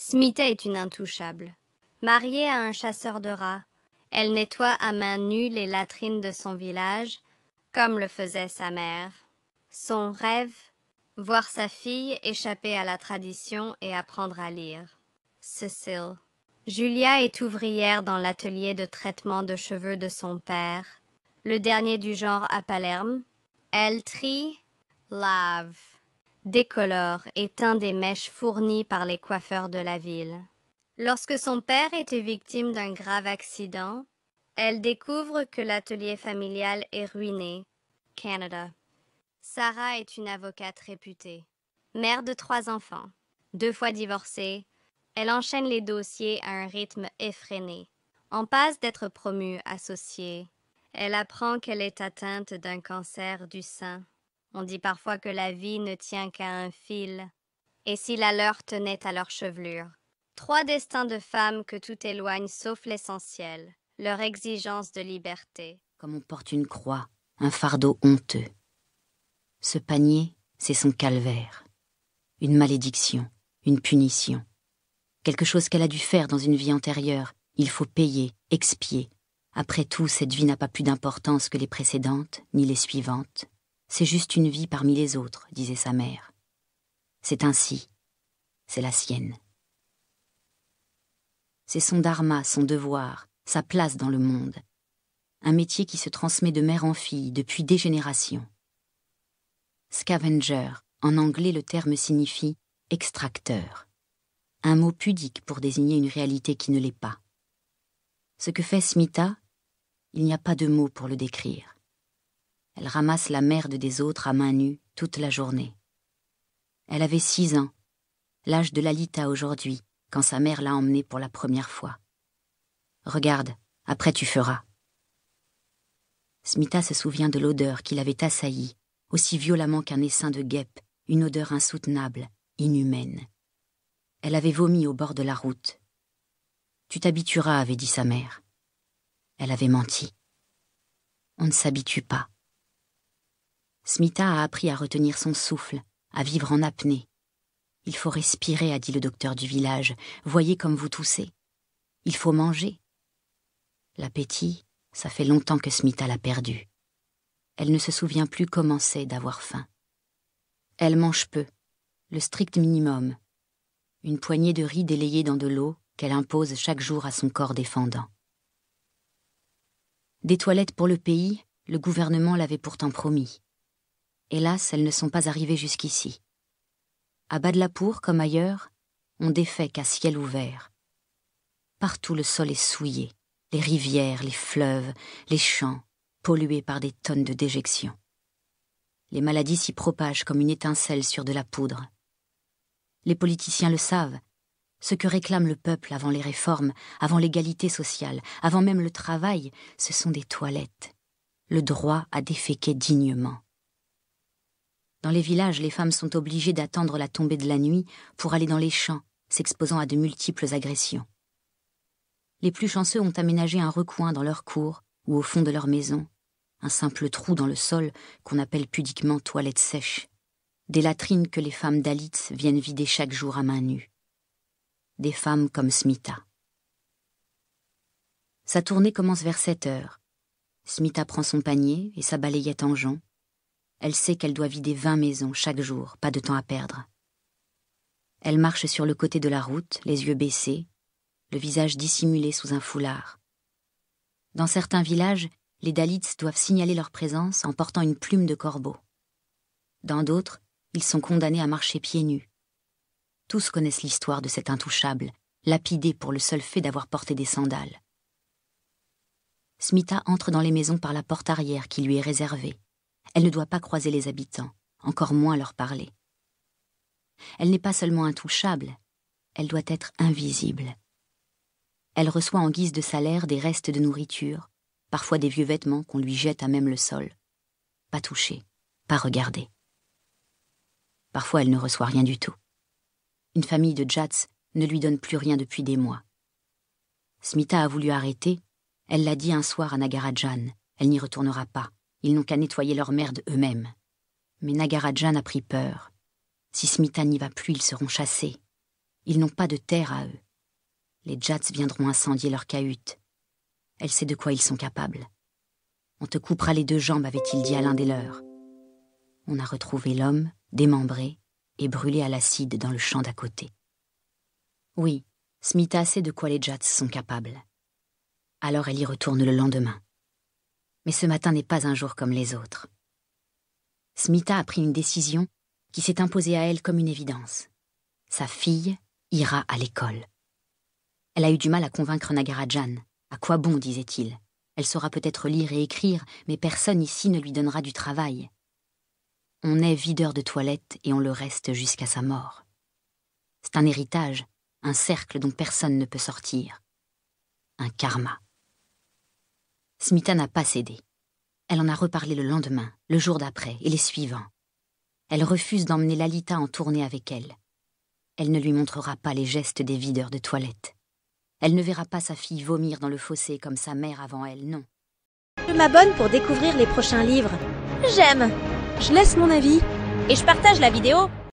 Smita est une intouchable. Mariée à un chasseur de rats, elle nettoie à main nue les latrines de son village, comme le faisait sa mère. Son rêve, voir sa fille échapper à la tradition et apprendre à lire. Cécile. Julia est ouvrière dans l'atelier de traitement de cheveux de son père, le dernier du genre à Palerme. Elle trie, lave, décolore et teint des mèches fournies par les coiffeurs de la ville. Lorsque son père était victime d'un grave accident, elle découvre que l'atelier familial est ruiné. Canada. Sarah est une avocate réputée. Mère de 3 enfants, 2 fois divorcée, elle enchaîne les dossiers à un rythme effréné. En passe d'être promue associée, elle apprend qu'elle est atteinte d'un cancer du sein. On dit parfois que la vie ne tient qu'à un fil. Et si la leur tenait à leur chevelure? 3 destins de femmes que tout éloigne sauf l'essentiel, leur exigence de liberté. Comme on porte une croix, un fardeau honteux. Ce panier, c'est son calvaire. Une malédiction, une punition. Quelque chose qu'elle a dû faire dans une vie antérieure. Il faut payer, expier. Après tout, cette vie n'a pas plus d'importance que les précédentes, ni les suivantes. C'est juste une vie parmi les autres, disait sa mère. C'est ainsi. C'est la sienne. C'est son dharma, son devoir, sa place dans le monde. Un métier qui se transmet de mère en fille depuis des générations. Scavenger, en anglais le terme signifie extracteur. Un mot pudique pour désigner une réalité qui ne l'est pas. Ce que fait Smita, il n'y a pas de mots pour le décrire. Elle ramasse la merde des autres à main nue toute la journée. Elle avait 6 ans, l'âge de Lalita aujourd'hui, quand sa mère l'a emmenée pour la première fois. Regarde, après tu feras. Smita se souvient de l'odeur qui l'avait assaillie, aussi violemment qu'un essaim de guêpe, une odeur insoutenable, inhumaine. Elle avait vomi au bord de la route. « Tu t'habitueras » avait dit sa mère. Elle avait menti. On ne s'habitue pas. Smita a appris à retenir son souffle, à vivre en apnée. « Il faut respirer » a dit le docteur du village. « Voyez comme vous toussez. Il faut manger. » L'appétit, ça fait longtemps que Smita l'a perdu. Elle ne se souvient plus comment c'est d'avoir faim. Elle mange peu, le strict minimum. Une poignée de riz délayée dans de l'eau qu'elle impose chaque jour à son corps défendant. Des toilettes pour le pays, le gouvernement l'avait pourtant promis. Hélas, elles ne sont pas arrivées jusqu'ici. À Badlapour, comme ailleurs, on défèque à ciel ouvert. Partout le sol est souillé, les rivières, les fleuves, les champs, pollués par des tonnes de déjections. Les maladies s'y propagent comme une étincelle sur de la poudre. Les politiciens le savent. Ce que réclame le peuple avant les réformes, avant l'égalité sociale, avant même le travail, ce sont des toilettes. Le droit à déféquer dignement. Dans les villages, les femmes sont obligées d'attendre la tombée de la nuit pour aller dans les champs, s'exposant à de multiples agressions. Les plus chanceux ont aménagé un recoin dans leur cour ou au fond de leur maison, un simple trou dans le sol qu'on appelle pudiquement toilette sèche, des latrines que les femmes Dalits viennent vider chaque jour à main nue. Des femmes comme Smita. Sa tournée commence vers 7 heures. Smita prend son panier et sa balayette en jonc. Elle sait qu'elle doit vider 20 maisons chaque jour, pas de temps à perdre. Elle marche sur le côté de la route, les yeux baissés, le visage dissimulé sous un foulard. Dans certains villages, les Dalits doivent signaler leur présence en portant une plume de corbeau. Dans d'autres, ils sont condamnés à marcher pieds nus. Tous connaissent l'histoire de cet intouchable, lapidé pour le seul fait d'avoir porté des sandales. Smita entre dans les maisons par la porte arrière qui lui est réservée. Elle ne doit pas croiser les habitants, encore moins leur parler. Elle n'est pas seulement intouchable, elle doit être invisible. Elle reçoit en guise de salaire des restes de nourriture, parfois des vieux vêtements qu'on lui jette à même le sol. Pas toucher, pas regarder. Parfois elle ne reçoit rien du tout. Une famille de Jats ne lui donne plus rien depuis des mois. Smita a voulu arrêter, elle l'a dit un soir à Nagarajan, elle n'y retournera pas, ils n'ont qu'à nettoyer leur merde eux-mêmes. Mais Nagarajan a pris peur. Si Smita n'y va plus, ils seront chassés. Ils n'ont pas de terre à eux. Les Jats viendront incendier leur cahute. Elle sait de quoi ils sont capables. On te coupera les 2 jambes, avait-il dit à l'un des leurs. On a retrouvé l'homme, démembré et brûlé à l'acide dans le champ d'à côté. Oui, Smita sait de quoi les Jats sont capables. Alors elle y retourne le lendemain. Mais ce matin n'est pas un jour comme les autres. Smita a pris une décision qui s'est imposée à elle comme une évidence. Sa fille ira à l'école. Elle a eu du mal à convaincre Nagarajan. À quoi bon, disait-il? Elle saura peut-être lire et écrire, mais personne ici ne lui donnera du travail. On est videur de toilettes et on le reste jusqu'à sa mort. C'est un héritage, un cercle dont personne ne peut sortir. Un karma. Smita n'a pas cédé. Elle en a reparlé le lendemain, le jour d'après et les suivants. Elle refuse d'emmener Lalita en tournée avec elle. Elle ne lui montrera pas les gestes des videurs de toilettes. Elle ne verra pas sa fille vomir dans le fossé comme sa mère avant elle, non. Je m'abonne pour découvrir les prochains livres. J'aime. Je laisse mon avis. Et je partage la vidéo.